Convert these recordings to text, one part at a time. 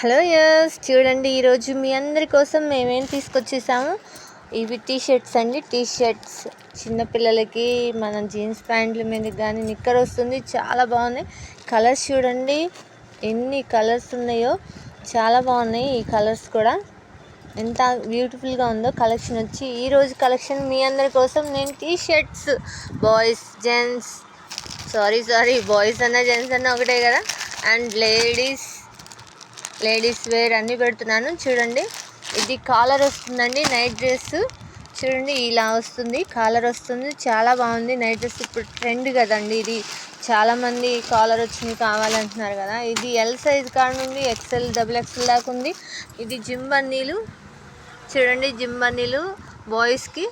Hello yes చూడండి, ఈరోజు మీ అందరి కోసం మేమేం తీసుకొచ్చేసాము. ఇవి టీషర్ట్స్ అండి. టీషర్ట్స్ చిన్నపిల్లలకి మన జీన్స్ ప్యాంట్ల మీద కానీ నిక్కర్ వస్తుంది. చాలా బాగున్నాయి. కలర్స్ చూడండి ఎన్ని కలర్స్ ఉన్నాయో, చాలా బాగున్నాయి. ఈ కలర్స్ కూడా ఎంత బ్యూటిఫుల్గా ఉందో కలెక్షన్ వచ్చి. ఈరోజు కలెక్షన్ మీ అందరి కోసం నేను T-shirts boys gents sorry boys అన్న జెంట్స్ అన్న ఒకటే కదా, అండ్ లేడీస్ వేర్ అన్నీ పెడుతున్నాను. చూడండి, ఇది కాలర్ వస్తుందండి. నైట్ డ్రెస్ చూడండి, ఇలా వస్తుంది. కాలర్ వస్తుంది, చాలా బాగుంది. నైట్ డ్రెస్ ఇప్పుడు ట్రెండ్ కదండి. ఇది చాలామంది కాలర్ వచ్చినవి కావాలంటున్నారు కదా. ఇది ఎల్ సైజ్ కాడ నుండి XL XXL దాకా ఉంది. ఇది జిమ్ బన్నీలు చూడండి, జిమ్ బన్నీలు బాయ్స్కి.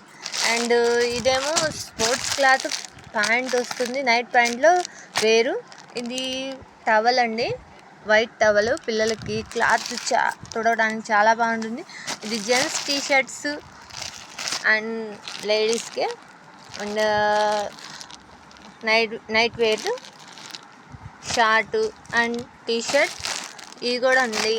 అండ్ ఇదేమో స్పోర్ట్స్ క్లాత్ ప్యాంట్ వస్తుంది. నైట్ ప్యాంట్లో వేరు. ఇది టవల్ అండి, వైట్ టవల్. పిల్లలకి క్లాత్ తుడవడానికి చాలా బాగుంటుంది. ఇది జెంట్స్ టీషర్ట్స్ అండ్ లేడీస్కి. And night wear short and T-shirt. ఇది కూడా ఉంది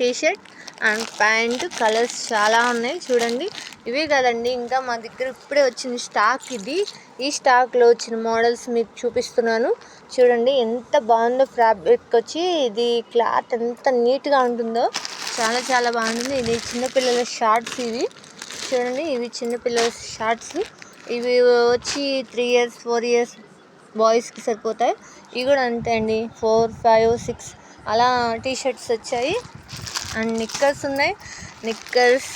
టీషర్ట్ అండ్ ప్యాంట్. కలర్స్ చాలా ఉన్నాయి చూడండి. ఇవే కదండి, ఇంకా మా దగ్గర ఇప్పుడే వచ్చిన స్టాక్ ఇది. ఈ స్టాక్లో వచ్చిన మోడల్స్ మీకు చూపిస్తున్నాను. చూడండి ఎంత బాగుందో. ఫ్యాబ్రిక్ వచ్చి ఇది క్లాత్ ఎంత నీట్గా ఉంటుందో, చాలా చాలా బాగుంటుంది. ఇది చిన్నపిల్లల షార్ట్స్. ఇవి చూడండి, ఇవి చిన్నపిల్లల షార్ట్స్. ఇవి వచ్చి 3 years 4 years బాయ్స్కి సరిపోతాయి. ఇవి కూడా అంతే అండి, 4 5 6 అలా టీషర్ట్స్ వచ్చాయి. అండ్ నిక్కర్స్ ఉన్నాయి. నిక్కర్స్,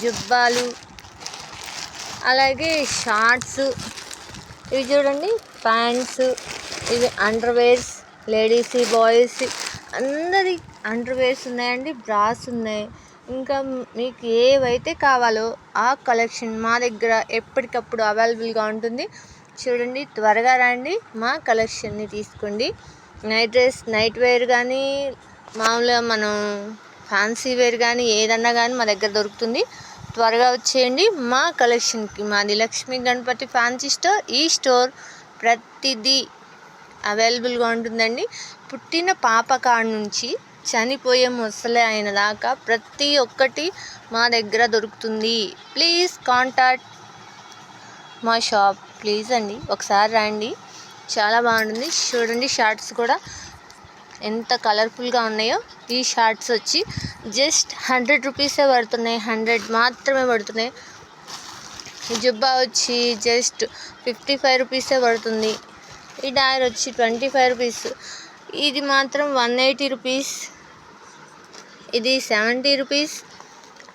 జుబ్బాలు, అలాగే షార్ట్స్. ఇవి చూడండి ప్యాంట్స్. ఇవి అండర్వేర్స్, లేడీస్ బాయ్స్ అందరి అండర్వేర్స్ ఉన్నాయండి. బ్రాస్ ఉన్నాయి. ఇంకా మీకు ఏవైతే కావాలో ఆ కలెక్షన్ మా దగ్గర ఎప్పటికప్పుడు అవైలబుల్గా ఉంటుంది. చూడండి, త్వరగా రండి, మా కలెక్షన్ని తీసుకోండి. నైట్ డ్రెస్, నైట్ వేర్ కానీ మామూలుగా మనం ఫ్యాన్సీ వేర్ కానీ ఏదన్నా కానీ మా దగ్గర దొరుకుతుంది. త్వరగా వచ్చేయండి మా కలెక్షన్కి. మాది లక్ష్మీ గణపతి ఫ్యాన్సీ స్టోర్. ఈ స్టోర్ ప్రతిదీ అవైలబుల్గా ఉంటుందండి. పుట్టిన పాప కాడ నుంచి చనిపోయే ముసలి అయిన దాకా ప్రతి ఒక్కటి మా దగ్గర దొరుకుతుంది. ప్లీజ్ కాంటాక్ట్ మా షాప్ ప్లీజ్ అండి, ఒకసారి రండి, చాలా బాగుంటుంది. చూడండి, షార్ట్స్ కూడా ఎంత కలర్ఫుల్గా ఉన్నాయో. ఈ షార్ట్స్ వచ్చి జస్ట్ 100 రూపీసే పడుతున్నాయి. 100 మాత్రమే పడుతున్నాయి. ఈ జుబ్బా వచ్చి జస్ట్ 55 రూపీసే పడుతుంది. ఈ డైర్ వచ్చి 25 రూపీస్. ఇది మాత్రం 180 రూపీస్. ఇది 70 రూపీస్.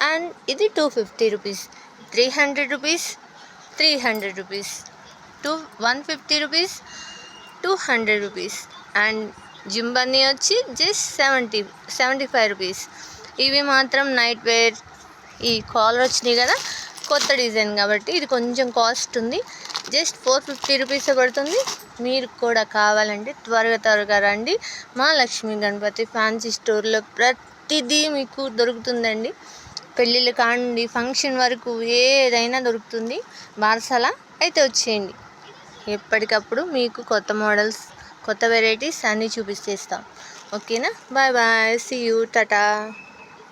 అండ్ ఇది 250 rupees. 300 rupees, 300 rupees, 150 rupees, 200 rupees. And gym Bunny వచ్చి జస్ట్ 75 రూపీస్. ఇవి మాత్రం నైట్ వేర్. ఈ కాలర్ వచ్చినాయి కదా, కొత్త డిజైన్ కాబట్టి ఇది కొంచెం కాస్ట్ ఉంది. జస్ట్ 450 రూపీసే పడుతుంది. మీరు కూడా కావాలంటే త్వరగా రండి. మా లక్ష్మీ గణపతి ఫ్యాన్సీ స్టోర్లో ప్రతిదీ మీకు దొరుకుతుందండి. పెళ్ళిళ్ళ కాండి ఫంక్షన్ వరకు ఏదైనా దొరుకుతుంది. బార్సాల అయితే వచ్చేయండి. ఎప్పటికప్పుడు మీకు కొత్త మోడల్స్, కొత్త వెరైటీస్ అన్నీ చూపిస్తేస్తాం. ఓకేనా? Bye bye, see you, Tata.